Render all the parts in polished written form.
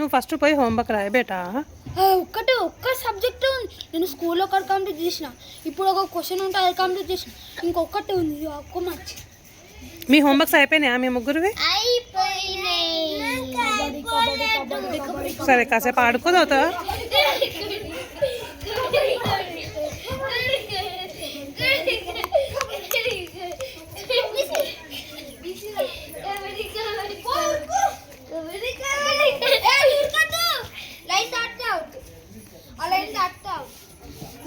నువ్వు ఫస్ట్ పోయి హోంవర్క్ రాయి బేటా. ఒక్క సబ్జెక్ట్ నేను స్కూల్లో ఒకటి కంప్లీట్ చేసిన, ఇప్పుడు ఒక క్వశ్చన్ ఉంటే అది కంప్లీట్ చేసిన, ఇంకొకటి ఉంది ఒక్క మంచి. మీ హోంవర్క్స్ అయిపోయినాయా మీ ముగ్గురువి? సరే కాసేపు ఆడుకోదవుతా.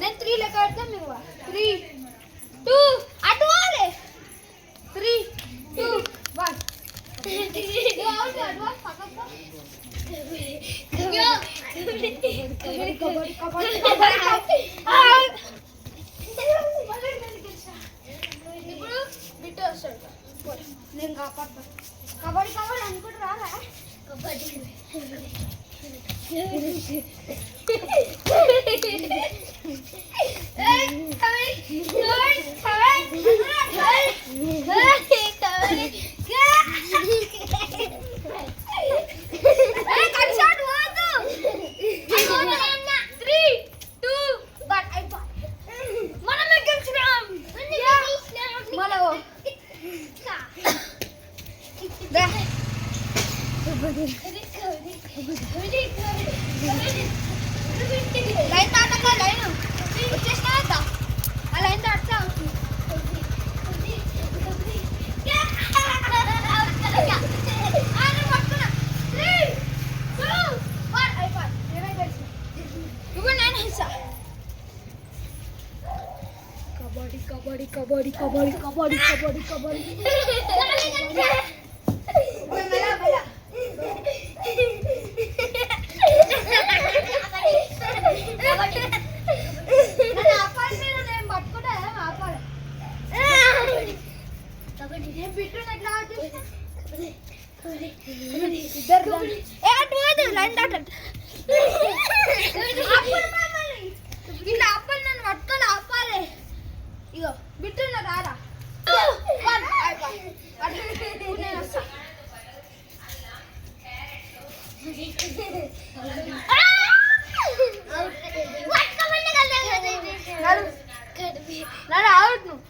నేను 3 లెక్క పెడతాను, మీరు 3 2 అటు వాలే 3 2 1 ఇప్పుడు బిట్టు వస్తాడు, నేను కాపాడుతాను. కబడ్డీ కబడ్డీ అనుకుంటారా? కబడ్డీ లైన్ దాటక లైన్ వచ్చేసినా ఆ లైన్ దాటుతా. కబడ్డీ కబడ్డీ కబడ్డీ కబడ్డీ కబడ్డీ కబడ్డీ లైన్ దాటండి. ఇట్లా ఆపాలి, నన్ను పట్టుకొని ఆపాలి. ఇగో బిట్టున్న రారా నేను వస్తా. అవుట్ నువ్వు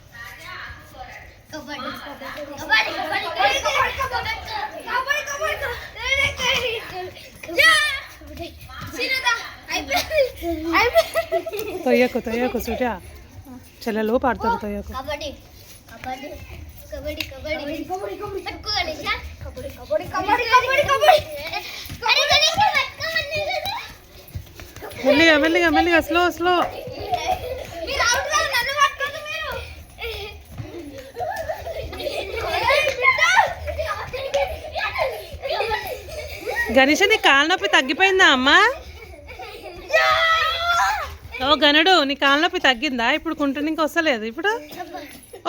తొయ్యకు తొయ్యకు సూర్య చెల్లెలు పాడతారు తొయ్యకు. మెల్లిగా మెల్లిగా మెల్లిగా స్లో స్లో. గణేష్ నీ కాళ్ళ నొప్పి తగ్గిపోయిందా అమ్మా? ఓ గనుడు నీ కాళ్ళ నొప్పి తగ్గిందా? ఇప్పుడు కుంటునికి వస్తలేదు ఇప్పుడు.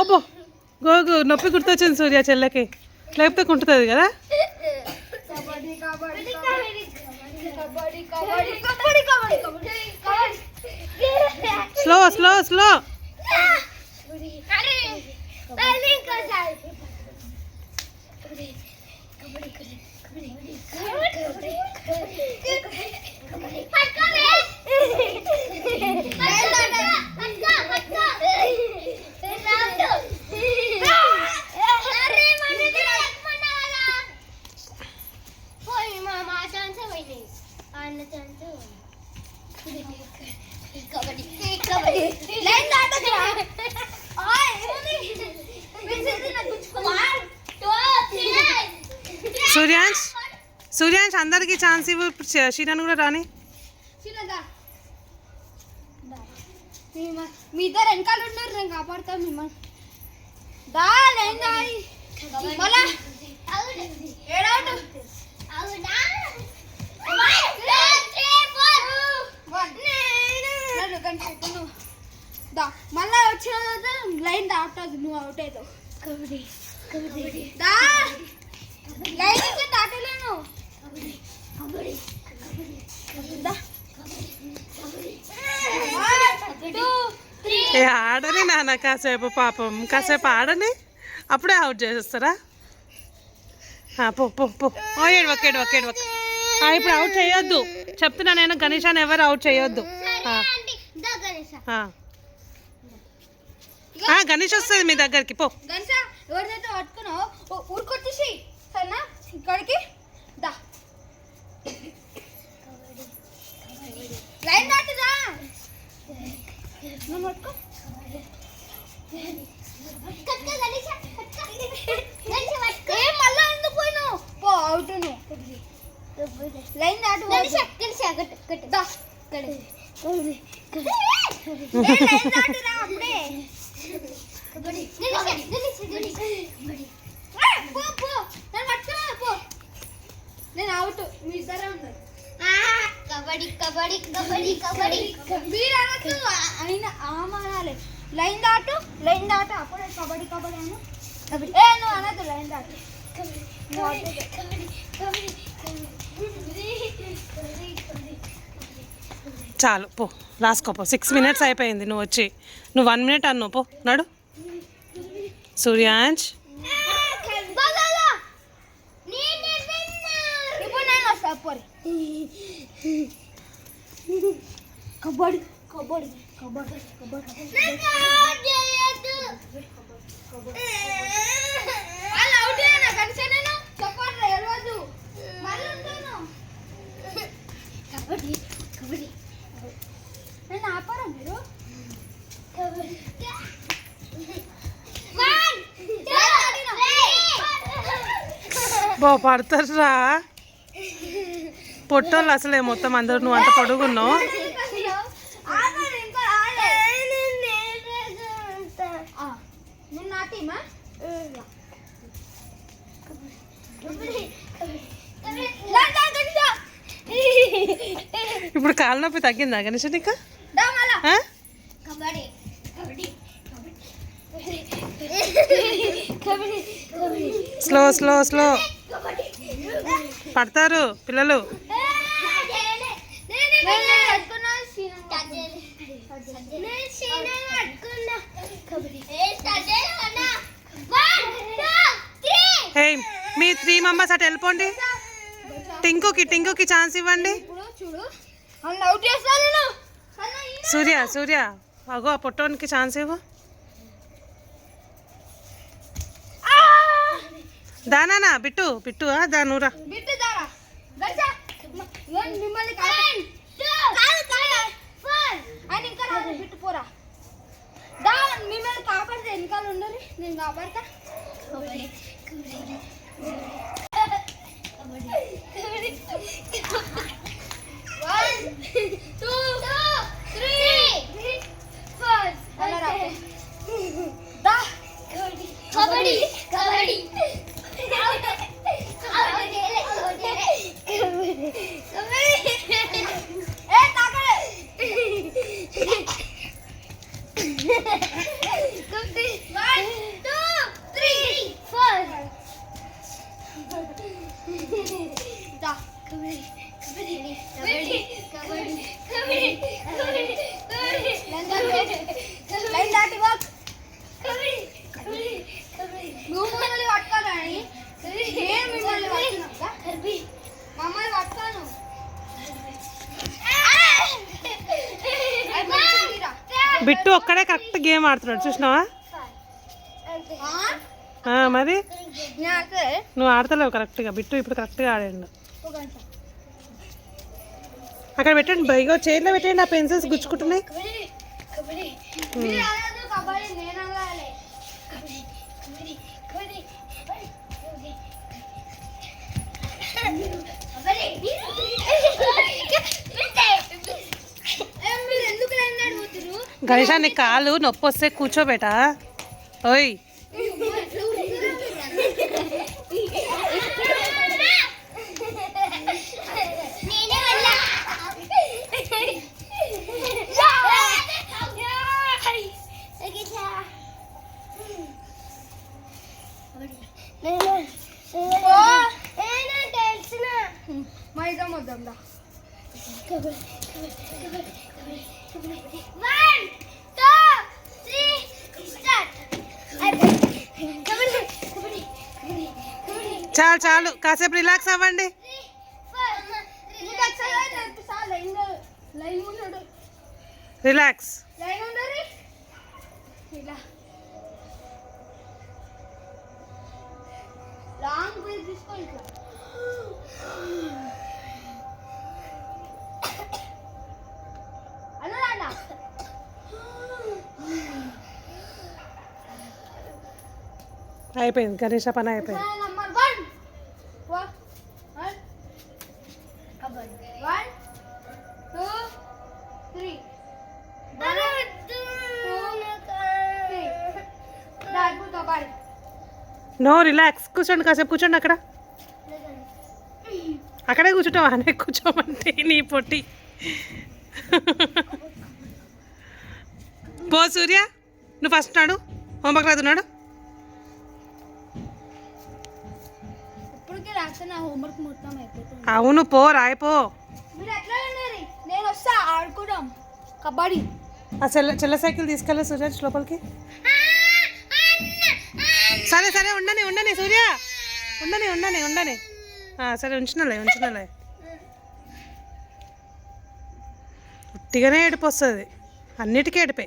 అబ్బో గోగు నొప్పి గుర్తొచ్చింది సూర్య చెల్లెకి, లేకపోతే కుంటుతుంది కదా. Slow slow slow. Suryansh Suryansh అందరికి ఛాన్స్ ఇవ్వు. శ్రీనాన్ని కూడా రాని. మీ ఇద్దరు వెనకాల ఉన్నారు, నేను కాపాడుతాను మిమ్మల్ని. మళ్ళా వచ్చిన లైన్ దాటదు, నువ్వు అవుట్ అవుతావు. కబడ్డీ కబడ్డీ లైన్ దాటలేను. ఆడని నాన్న కాసేపు, పాపం కాసేపు ఆడని, అప్పుడే అవుట్ చేసేస్తారా? పో పో పో. ఏడవక్ ఏడవక్ ఏడవక్. ఇప్పుడు అవుట్ చేయొద్దు చెప్తున్నా నేను, గణేశాన్ని ఎవరు అవుట్ చేయొద్దు. గణేష్ వస్తుంది మీ దగ్గరికి, పో. ఎవరినైతే పట్టుకున్నావు ఊరికొచ్చేసి సరేనా, ఇక్కడికి దా. లైన్ దాటుదా నువ్వు పట్టుకో. మళ్ళా ఎందుకు పోయినావు? పో అవుట్ నువ్వు. లైన్ దాటు దా. నేను అవుట్, మీ ఇద్దరే ఉన్నారు. కబడ్డీ కబడ్డీ కబడ్డీ కబడ్డీ మీరు అనొచ్చు, అయినా ఆమానాలి. లైన్ దాటు అప్పుడే కబడ్డీ కబడ్డీ అను. నువ్వు అనద్దు, లైన్ దాటు. చాలు పో, రాసుకోపో. 6 minutes అయిపోయింది, నువ్వు వచ్చి నువ్వు 1 minute అన్నావు. పో నడు. సూర్యాంశ్ కబడ్డీ కబడ్డీ కబడ్డీ కబడ్డీ కబడ్డీ కబడ్డీ నేను ఆపారా మీరు? బో పడతారా పొట్టోళ్ళు అసలే మొత్తం అందరు. నువ్వు అంత పొడుగున్నావు. ఇప్పుడు కాళ్ళ నొప్పి తగ్గిందా గణేష్ నీకు? స్లో స్లో స్లో పడతారు పిల్లలు. హే మీ 3 members అటు వెళ్ళిపోండి. టింకుకి ఛాన్స్ ఇవ్వండి. సూర్య అగో ఆ పొట్టోనికి ఛాన్స్ ఇవ్వు. దానా బిట్టు దా నూరా. మిమ్మల్ని కాపాడితే వెనకాల ఉండాలి, నేను కాపాడతా. బిట్టు ఒక్కడే కరెక్ట్ గేమ్ ఆడుతున్నాడు చూసినావా? మరి నువ్వు ఆడతలేవు కరెక్ట్గా. బిట్టు ఇప్పుడు కరెక్ట్గా ఆడాడు. అక్కడ పెట్టండి, బైగో చైర్లో పెట్టండి. ఆ పెన్సిల్స్ గుచ్చుకుంటున్నాయి. గణేషా నీ కాలు నొప్పి వస్తే కూర్చోబెటా. ఓయ్ చాలు కాసేపు రిలాక్స్ అవ్వండి. రిలాక్స్. లైన్ ఉండరు ఇలా లాంగ్ బ్రీత్ తీసుకో ఇట్లా. అలా అయిపోయింది గణేష పని అయిపోయింది. Number 1 kabaddi 1 2 3 kabaddi. No relax. కూర్చోండి కాసేపు కూర్చోండి. అక్కడే కూర్చుంటావా? అనే కూర్చోమంటే నీ పొట్టి. పో సూర్య, నువ్వు ఫస్ట్ నాడు హోంవర్క్ రాదున్నాడు. ఇప్పటికే రాస్తే నా హోంవర్క్ మొత్తం అయిపోతుంది. అవును పో రాయిపో. మీరు ఎట్లా ఉన్నారు? నేను వస్తా ఆడుకోవడం కబడ్డీ. ఆ చెల్ల సైకిల్ తీసుకెళ్ళి సూర్య లోపలికి. సరే సరే ఉండని సూర్య, ఉండని. సరే ఉంచినలే. ఉట్టిగానే ఏడుపు వస్తుంది, అన్నిటికీ ఏడిపే.